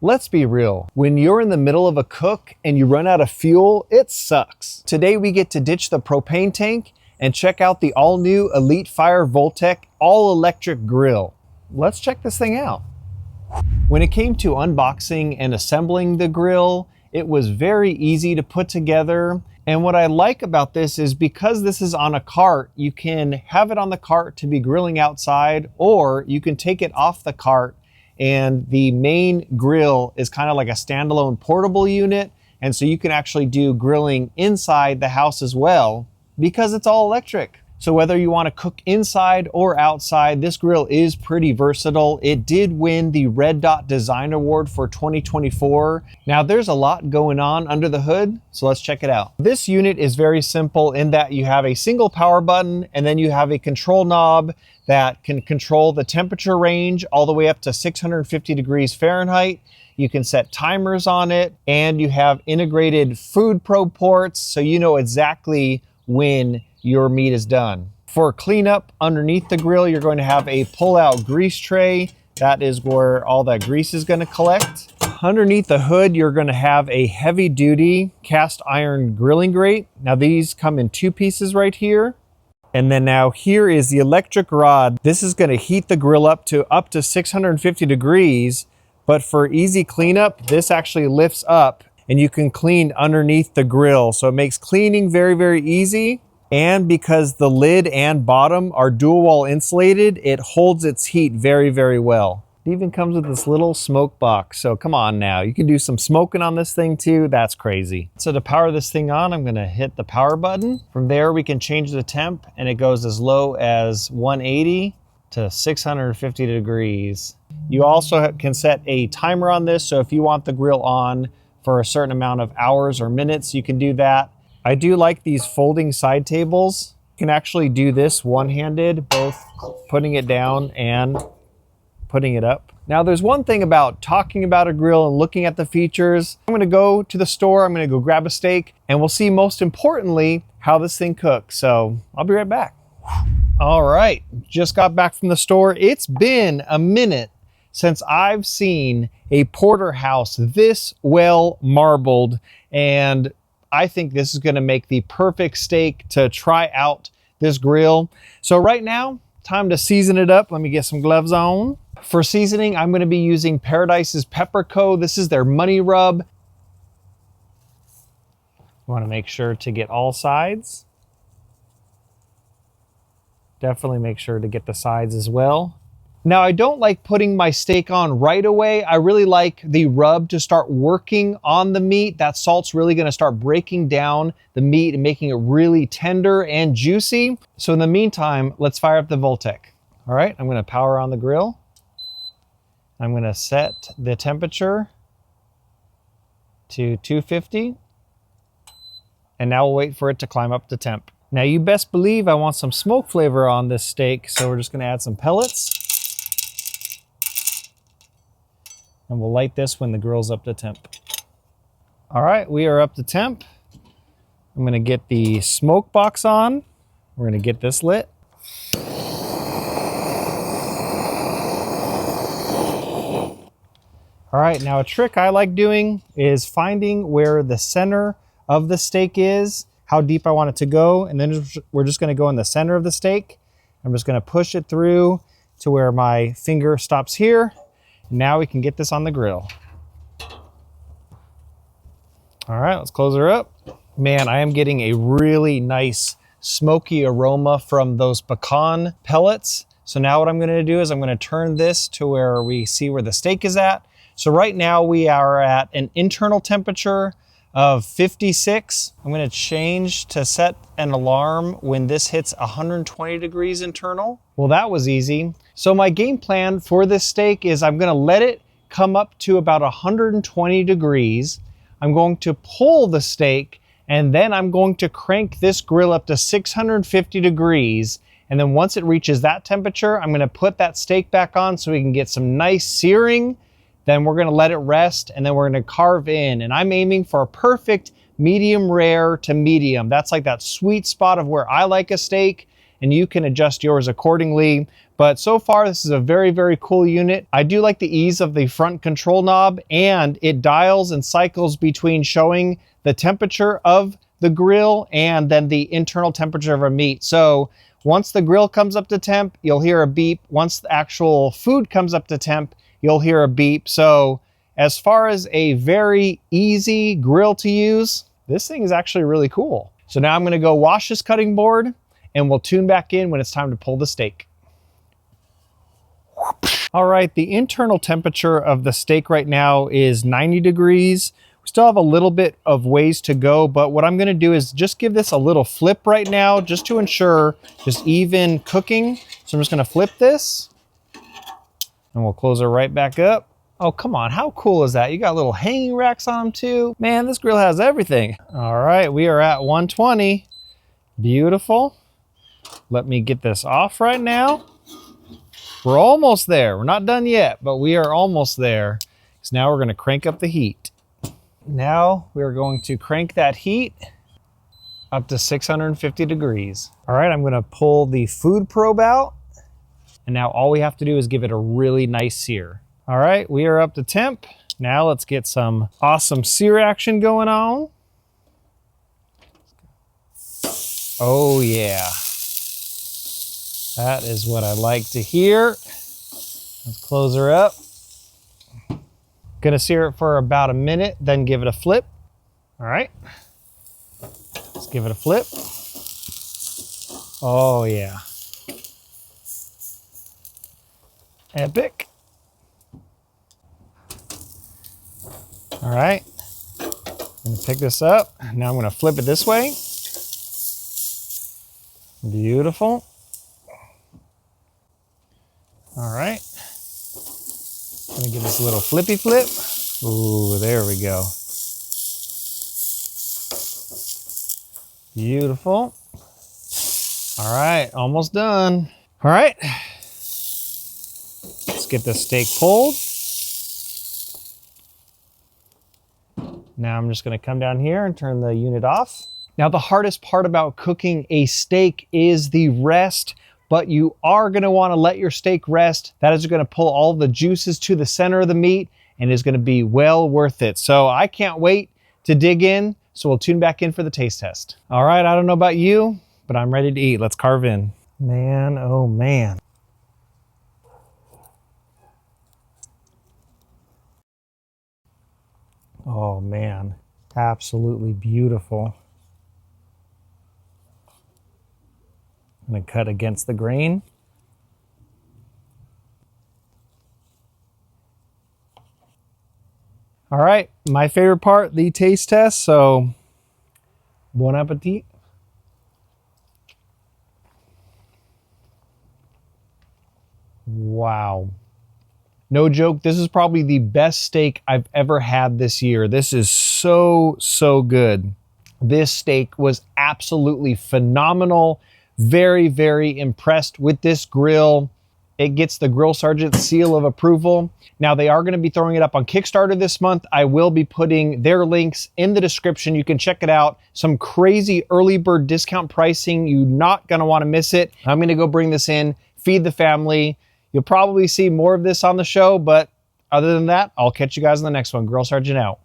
Let's be real, when you're in the middle of a cook and you run out of fuel, it sucks. Today we get to ditch the propane tank and check out the all-new Elitefyre Volteq all-electric grill. Let's check this thing out. When it came to unboxing and assembling the grill, it was very easy to put together. And what I like about this is because this is on a cart, you can have it on the cart to be grilling outside, or you can take it off the cart and the main grill is kind of like a standalone portable unit. And so you can actually do grilling inside the house as well because it's all electric. So whether you want to cook inside or outside, this grill is pretty versatile. It did win the Red Dot Design Award for 2024. Now there's a lot going on under the hood, so let's check it out. This unit is very simple in that you have a single power button and then you have a control knob that can control the temperature range all the way up to 650 degrees Fahrenheit. You can set timers on it, and you have integrated food probe ports so you know exactly when your meat is done. For cleanup underneath the grill, you're going to have a pull-out grease tray. That is where all that grease is going to collect. Underneath the hood, you're going to have a heavy-duty cast iron grilling grate. Now these come in two pieces right here. And then now here is the electric rod. This is going to heat the grill up to 650 degrees. But for easy cleanup, this actually lifts up and you can clean underneath the grill. So it makes cleaning very, very easy. And because the lid and bottom are dual wall insulated, it holds its heat very, very well. It even comes with this little smoke box. So come on now, you can do some smoking on this thing too. That's crazy. So to power this thing on, I'm gonna hit the power button. From there, we can change the temp and it goes as low as 180 to 650 degrees. You also can set a timer on this. So if you want the grill on for a certain amount of hours or minutes, you can do that. I do like these folding side tables. You can actually do this one-handed, both putting it down and putting it up. Now there's one thing about talking about a grill and looking at the features. I'm gonna go to the store, I'm gonna go grab a steak, and we'll see most importantly how this thing cooks. So I'll be right back. All right, just got back from the store. It's been a minute since I've seen a porterhouse this well marbled, and I think this is gonna make the perfect steak to try out this grill. So right now, time to season it up. Let me get some gloves on. For seasoning, I'm gonna be using Paradise's Pepper Co. This is their money rub. You wanna make sure to get all sides. Definitely make sure to get the sides as well. Now, I don't like putting my steak on right away. I really like the rub to start working on the meat. That salt's really gonna start breaking down the meat and making it really tender and juicy. So in the meantime, let's fire up the Volteq. All right, I'm gonna power on the grill. I'm gonna set the temperature to 250. And now we'll wait for it to climb up to temp. Now you best believe I want some smoke flavor on this steak, so we're just gonna add some pellets. And we'll light this when the grill's up to temp. All right, we are up to temp. I'm gonna get the smoke box on. We're gonna get this lit. All right, now a trick I like doing is finding where the center of the steak is, how deep I want it to go, and then we're just gonna go in the center of the steak. I'm just gonna push it through to where my finger stops here. Now we can get this on the grill. All right, let's close her up. Man, I am getting a really nice smoky aroma from those pecan pellets. So now what I'm gonna do is I'm gonna turn this to where we see where the steak is at. So right now we are at an internal temperature of 56. I'm gonna change to set an alarm when this hits 120 degrees internal. Well, that was easy. So my game plan for this steak is I'm gonna let it come up to about 120 degrees. I'm going to pull the steak, and then I'm going to crank this grill up to 650 degrees. And then once it reaches that temperature, I'm gonna put that steak back on so we can get some nice searing. Then we're gonna let it rest, and then we're gonna carve in. And I'm aiming for a perfect medium rare to medium. That's like that sweet spot of where I like a steak. and you can adjust yours accordingly. But so far, this is a very, very cool unit. I do like the ease of the front control knob, and it dials and cycles between showing the temperature of the grill and then the internal temperature of our meat. So once the grill comes up to temp, you'll hear a beep. Once the actual food comes up to temp, you'll hear a beep. So as far as a very easy grill to use, this thing is actually really cool. So now I'm gonna go wash this cutting board, and we'll tune back in when it's time to pull the steak. All right, the internal temperature of the steak right now is 90 degrees. We still have a little bit of ways to go, but what I'm gonna do is just give this a little flip right now, just to ensure just even cooking. So I'm just gonna flip this, and we'll close it right back up. Oh, come on, how cool is that? You got little hanging racks on them too. Man, this grill has everything. All right, we are at 120. Beautiful. Let me get this off right now. We're almost there. We're not done yet, but we are almost there. So now we're gonna crank up the heat. Now we're going to crank that heat up to 650 degrees. All right, I'm gonna pull the food probe out, and now all we have to do is give it a really nice sear. All right, we are up to temp. Now let's get some awesome sear action going on. Oh yeah. That is what I like to hear. Let's close her up. Gonna sear it for about a minute, then give it a flip. All right. Let's give it a flip. Oh yeah. Epic. All right. I'm gonna pick this up. Now I'm gonna flip it this way. Beautiful. All right. Gonna give this a little flippy flip. Ooh, there we go. Beautiful. All right, almost done. All right. Let's get the steak pulled. Now I'm just gonna come down here and turn the unit off. Now the hardest part about cooking a steak is the rest, but you are gonna wanna let your steak rest. That is gonna pull all the juices to the center of the meat and is gonna be well worth it. So I can't wait to dig in, so we'll tune back in for the taste test. All right, I don't know about you, but I'm ready to eat. Let's carve in. Man, oh man. Oh man, absolutely beautiful. I'm gonna cut against the grain. All right, my favorite part, the taste test, so bon appetit. Wow. No joke, this is probably the best steak I've ever had this year. This is so, so good. This steak was absolutely phenomenal. Very, very impressed with this grill. It gets the Grill Sergeant seal of approval. Now they are gonna be throwing it up on Kickstarter this month. I will be putting their links in the description. You can check it out. Some crazy early bird discount pricing. You're not gonna wanna miss it. I'm gonna go bring this in, feed the family. You'll probably see more of this on the show, but other than that, I'll catch you guys in the next one. Grill Sergeant out.